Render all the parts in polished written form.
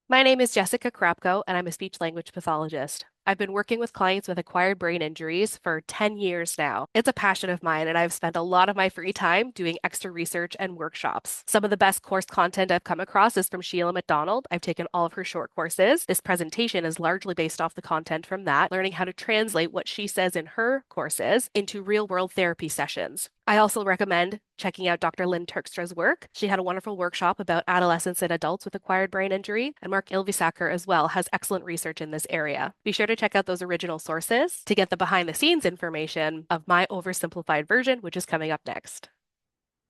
My name is Jessica Krapko, and I'm a speech language pathologist. I've been working with clients with acquired brain injuries for 10 years now. It's a passion of mine, and I've spent a lot of my free time doing extra research and workshops. Some of the best course content I've come across is from Sheila MacDonald. I've taken all of her short courses. This presentation is largely based off the content from that, learning how to translate what she says in her courses into real-world therapy sessions. I also recommend checking out Dr. Lynn Turkstra's work. She had a wonderful workshop about adolescents and adults with acquired brain injury, and Mark Ylvisaker as well has excellent research in this area. Be sure to check out those original sources to get the behind the scenes information of my oversimplified version, which is coming up next.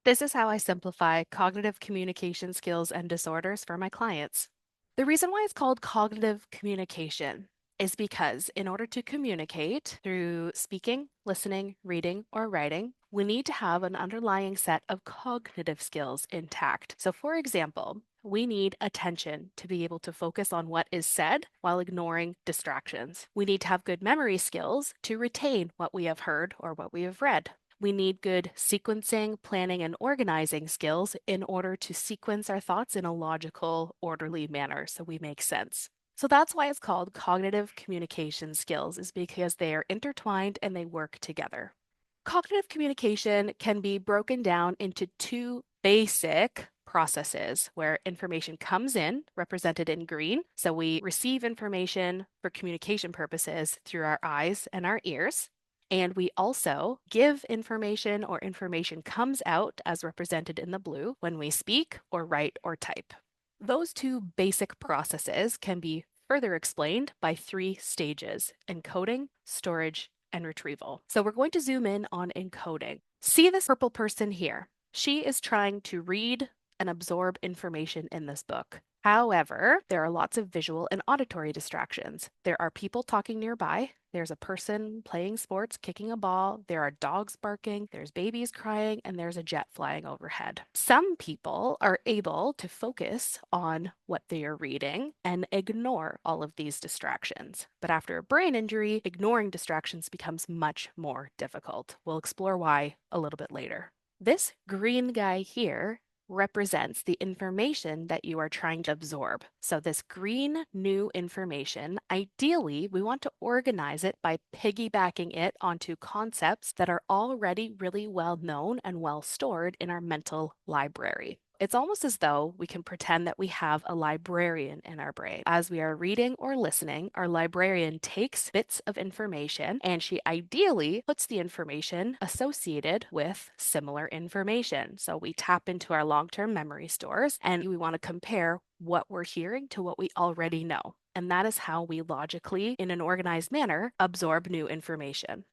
This is how I simplify cognitive communication skills and disorders for my clients. The reason why it's called cognitive communication is because in order to communicate through speaking, listening, reading, or writing, we need to have an underlying set of cognitive skills intact. So, for example, we need attention to be able to focus on what is said while ignoring distractions. We need to have good memory skills to retain what we have heard or what we have read. We need good sequencing, planning, and organizing skills in order to sequence our thoughts in a logical, orderly manner so we make sense. So that's why it's called cognitive communication skills, is because they are intertwined and they work together. Cognitive communication can be broken down into two basic processes where information comes in, represented in green. So we receive information for communication purposes through our eyes and our ears. And we also give information or information comes out as represented in the blue when we speak or write or type. Those two basic processes can be further explained by three stages: encoding, storage, and retrieval. So we're going to zoom in on encoding. See this purple person here. She is trying to read and absorb information in this book. However, there are lots of visual and auditory distractions. There are people talking nearby. There's a person playing sports, kicking a ball. There are dogs barking. There's babies crying, and there's a jet flying overhead. Some people are able to focus on what they are reading and ignore all of these distractions. But after a brain injury, ignoring distractions becomes much more difficult. We'll explore why a little bit later. This green guy here represents the information that you are trying to absorb. So this green new information, ideally, we want to organize it by piggybacking it onto concepts that are already really well known and well stored in our mental library. It's almost as though we can pretend that we have a librarian in our brain. As we are reading or listening, our librarian takes bits of information and she ideally puts the information associated with similar information. So we tap into our long-term memory stores and we want to compare what we're hearing to what we already know. And that is how we logically, in an organized manner, absorb new information.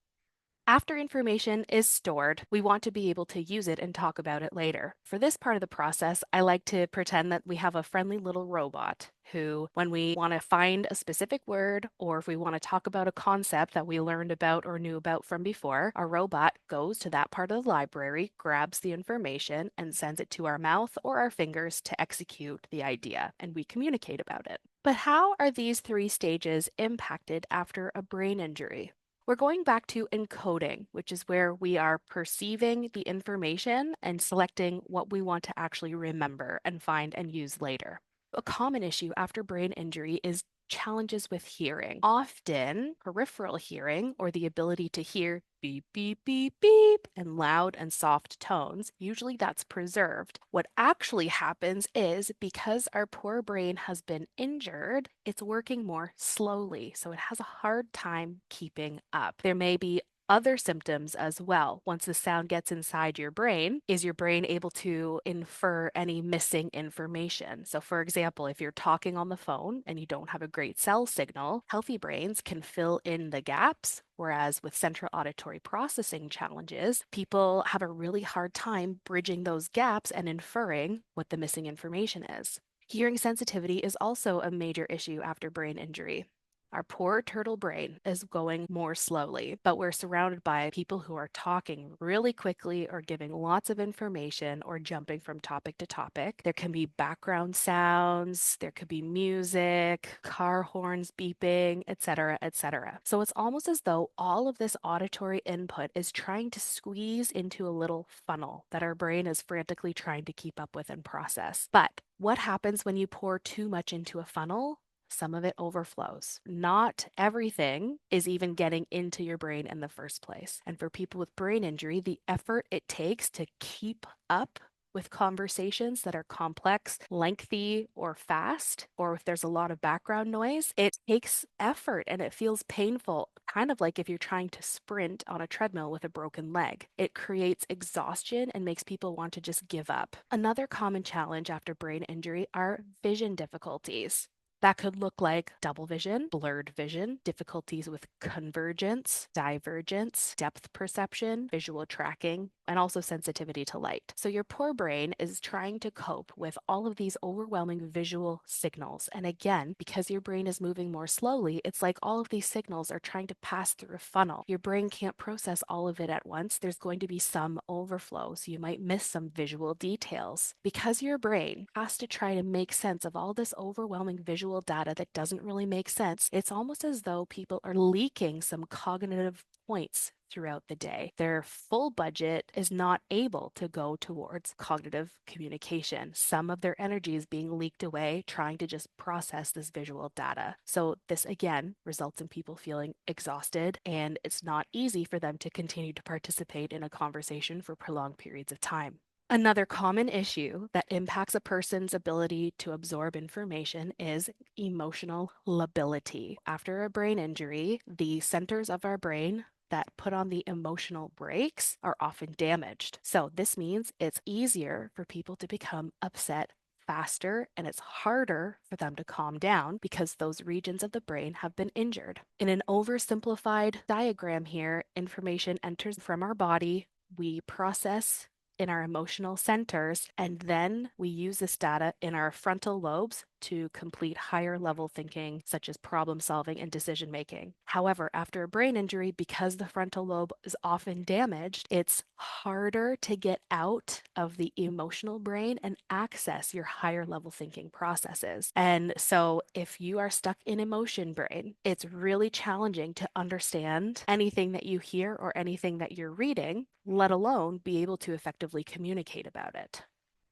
After information is stored, we want to be able to use it and talk about it later. For this part of the process, I like to pretend that we have a friendly little robot who, when we want to find a specific word or if we want to talk about a concept that we learned about or knew about from before, our robot goes to that part of the library, grabs the information, and sends it to our mouth or our fingers to execute the idea, and we communicate about it. But how are these three stages impacted after a brain injury? We're going back to encoding, which is where we are perceiving the information and selecting what we want to actually remember and find and use later. A common issue after brain injury is challenges with hearing. Often, peripheral hearing, or the ability to hear beep, beep, beep, beep, and loud and soft tones, usually that's preserved. What actually happens is because our poor brain has been injured, it's working more slowly, so it has a hard time keeping up. There may be other symptoms as well. Once the sound gets inside your brain, is your brain able to infer any missing information? So, for example, if you're talking on the phone and you don't have a great cell signal, healthy brains can fill in the gaps. Whereas with central auditory processing challenges, people have a really hard time bridging those gaps and inferring what the missing information is. Hearing sensitivity is also a major issue after brain injury. Our poor turtle brain is going more slowly, but we're surrounded by people who are talking really quickly or giving lots of information or jumping from topic to topic. There can be background sounds, there could be music, car horns beeping, etc., etc. So it's almost as though all of this auditory input is trying to squeeze into a little funnel that our brain is frantically trying to keep up with and process. But What happens when you pour too much into a funnel? Some of it overflows. Not everything is even getting into your brain in the first place. And for people with brain injury, the effort it takes to keep up with conversations that are complex, lengthy, or fast, or if there's a lot of background noise, it takes effort and it feels painful, kind of like if you're trying to sprint on a treadmill with a broken leg. It creates exhaustion and makes people want to just give up. Another common challenge after brain injury are vision difficulties. That could look like double vision, blurred vision, difficulties with convergence, divergence, depth perception, visual tracking, and also sensitivity to light. So your poor brain is trying to cope with all of these overwhelming visual signals. And again, because your brain is moving more slowly, it's like all of these signals are trying to pass through a funnel. Your brain can't process all of it at once. There's going to be some overflow, so you might miss some visual details. Because your brain has to try to make sense of all this overwhelming visual data that doesn't really make sense, it's almost as though people are leaking some cognitive points throughout the day. Their full budget is not able to go towards cognitive communication. Some of their energy is being leaked away trying to just process this visual data. So this again results in people feeling exhausted, and it's not easy for them to continue to participate in a conversation for prolonged periods of time. Another common issue that impacts a person's ability to absorb information is emotional lability. After a brain injury, the centers of our brain that put on the emotional brakes are often damaged. So, this means it's easier for people to become upset faster and it's harder for them to calm down because those regions of the brain have been injured. In an oversimplified diagram here, information enters from our body, we process in our emotional centers, and then we use this data in our frontal lobes to complete higher level thinking, such as problem solving and decision making. However, after a brain injury, because the frontal lobe is often damaged, it's harder to get out of the emotional brain and access your higher level thinking processes. And so, if you are stuck in emotion brain, it's really challenging to understand anything that you hear or anything that you're reading, let alone be able to effectively communicate about it.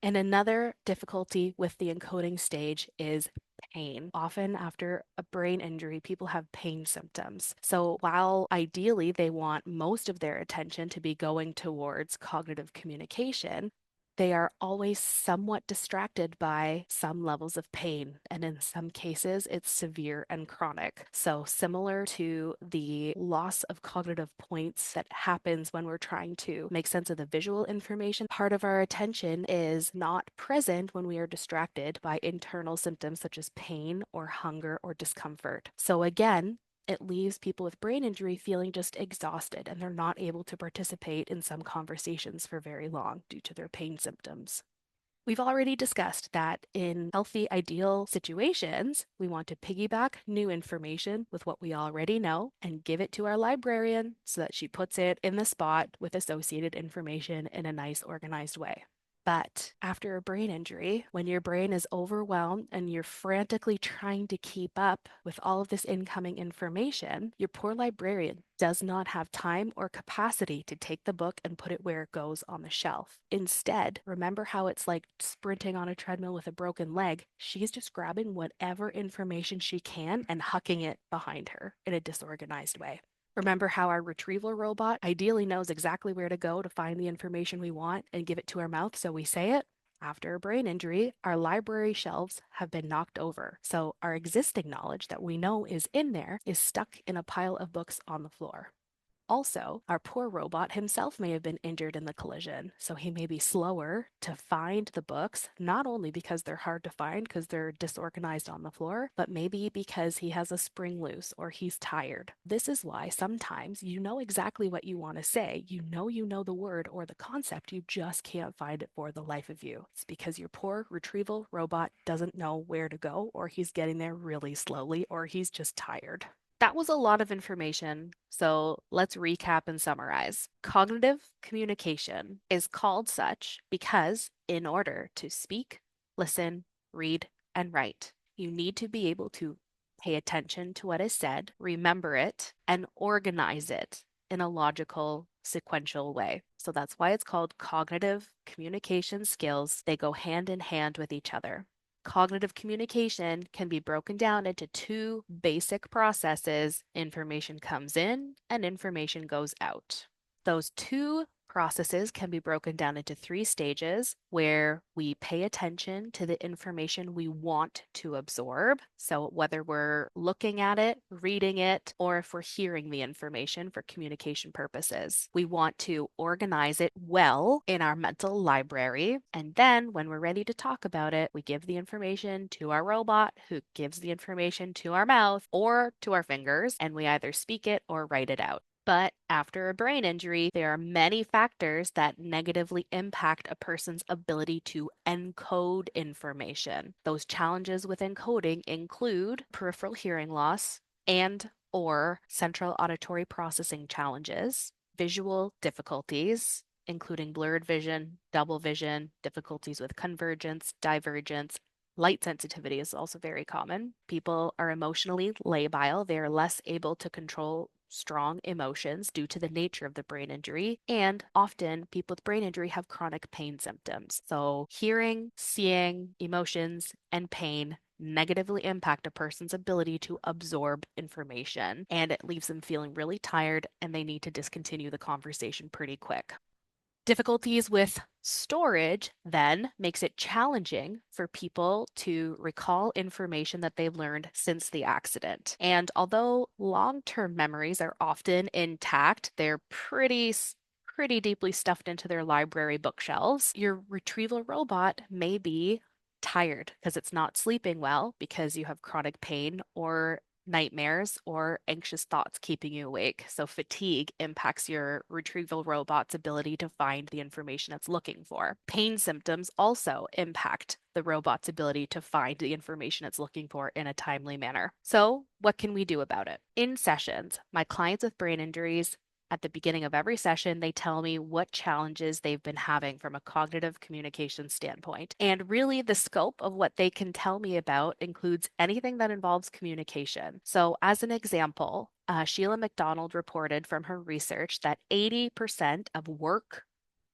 And another difficulty with the encoding stage is pain. Often after a brain injury, people have pain symptoms. So while ideally they want most of their attention to be going towards cognitive communication, they are always somewhat distracted by some levels of pain. And in some cases, it's severe and chronic. So, similar to the loss of cognitive points that happens when we're trying to make sense of the visual information, part of our attention is not present when we are distracted by internal symptoms such as pain or hunger or discomfort. So, again, it leaves people with brain injury feeling just exhausted and they're not able to participate in some conversations for very long due to their pain symptoms. We've already discussed that in healthy, ideal situations, we want to piggyback new information with what we already know and give it to our librarian so that she puts it in the spot with associated information in a nice, organized way. But after a brain injury, when your brain is overwhelmed and you're frantically trying to keep up with all of this incoming information, your poor librarian does not have time or capacity to take the book and put it where it goes on the shelf. Instead, remember how it's like sprinting on a treadmill with a broken leg? She's just grabbing whatever information she can and hucking it behind her in a disorganized way. Remember how our retrieval robot ideally knows exactly where to go to find the information we want and give it to our mouth so we say it? After a brain injury, our library shelves have been knocked over. So our existing knowledge that we know is in there is stuck in a pile of books on the floor. Also, our poor robot himself may have been injured in the collision, so he may be slower to find the books, not only because they're hard to find because they're disorganized on the floor, but maybe because he has a spring loose or he's tired. This is why sometimes you know exactly what you want to say, you know the word or the concept, you just can't find it for the life of you. It's because your poor retrieval robot doesn't know where to go, or he's getting there really slowly, or he's just tired. That was a lot of information, so let's recap and summarize. Cognitive communication is called such because, in order to speak, listen, read, and write, you need to be able to pay attention to what is said, remember it, and organize it in a logical, sequential way. So that's why it's called cognitive communication skills. They go hand in hand with each other. Cognitive communication can be broken down into two basic processes. Information comes in and information goes out. Those two processes can be broken down into three stages where we pay attention to the information we want to absorb. So, whether we're looking at it, reading it, or if we're hearing the information for communication purposes, we want to organize it well in our mental library. And then, when we're ready to talk about it, we give the information to our robot, who gives the information to our mouth or to our fingers, and we either speak it or write it out. But after a brain injury, there are many factors that negatively impact a person's ability to encode information. Those challenges with encoding include peripheral hearing loss and or central auditory processing challenges, visual difficulties, including blurred vision, double vision, difficulties with convergence, divergence. Light sensitivity is also very common. People are emotionally labile. They are less able to control strong emotions due to the nature of the brain injury. And often people with brain injury have chronic pain symptoms. So hearing, seeing, emotions, and pain negatively impact a person's ability to absorb information, and it leaves them feeling really tired and they need to discontinue the conversation pretty quick. Difficulties with storage then makes it challenging for people to recall information that they've learned since the accident. And although long-term memories are often intact, they're pretty deeply stuffed into their library bookshelves. Your retrieval robot may be tired because it's not sleeping well because you have chronic pain or nightmares or anxious thoughts keeping you awake. So, fatigue impacts your retrieval robot's ability to find the information it's looking for. Pain symptoms also impact the robot's ability to find the information it's looking for in a timely manner. So, what can we do about it? In sessions, my clients with brain injuries at the beginning of every session, they tell me what challenges they've been having from a cognitive communication standpoint. And really, the scope of what they can tell me about includes anything that involves communication. So, as an example, Sheila MacDonald reported from her research that 80% of work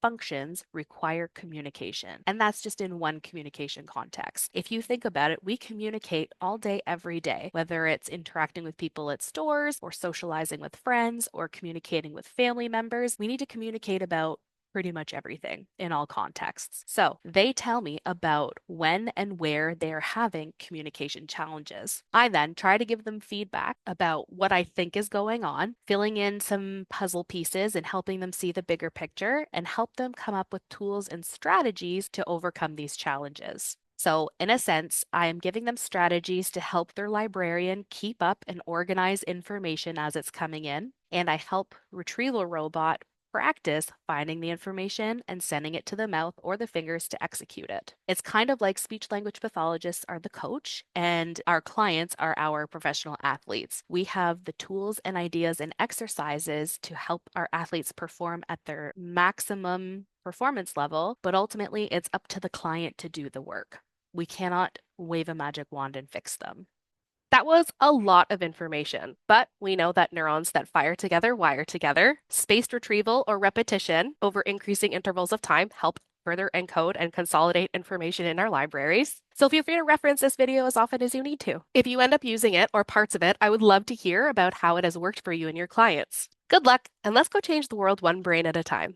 functions require communication. And that's just in one communication context. If you think about it, we communicate all day, every day, whether it's interacting with people at stores or socializing with friends or communicating with family members. We need to communicate about pretty much everything in all contexts. So they tell me about when and where they're having communication challenges. I then try to give them feedback about what I think is going on, filling in some puzzle pieces and helping them see the bigger picture and help them come up with tools and strategies to overcome these challenges. So, in a sense, I am giving them strategies to help their librarian keep up and organize information as it's coming in. And I help Retrieval Robot practice finding the information and sending it to the mouth or the fingers to execute it. It's kind of like speech language pathologists are the coach and our clients are our professional athletes. We have the tools and ideas and exercises to help our athletes perform at their maximum performance level, but ultimately it's up to the client to do the work. We cannot wave a magic wand and fix them. That was a lot of information, but we know that neurons that fire together wire together. Spaced retrieval or repetition over increasing intervals of time help further encode and consolidate information in our libraries. So feel free to reference this video as often as you need to. If you end up using it or parts of it, I would love to hear about how it has worked for you and your clients. Good luck, and let's go change the world one brain at a time.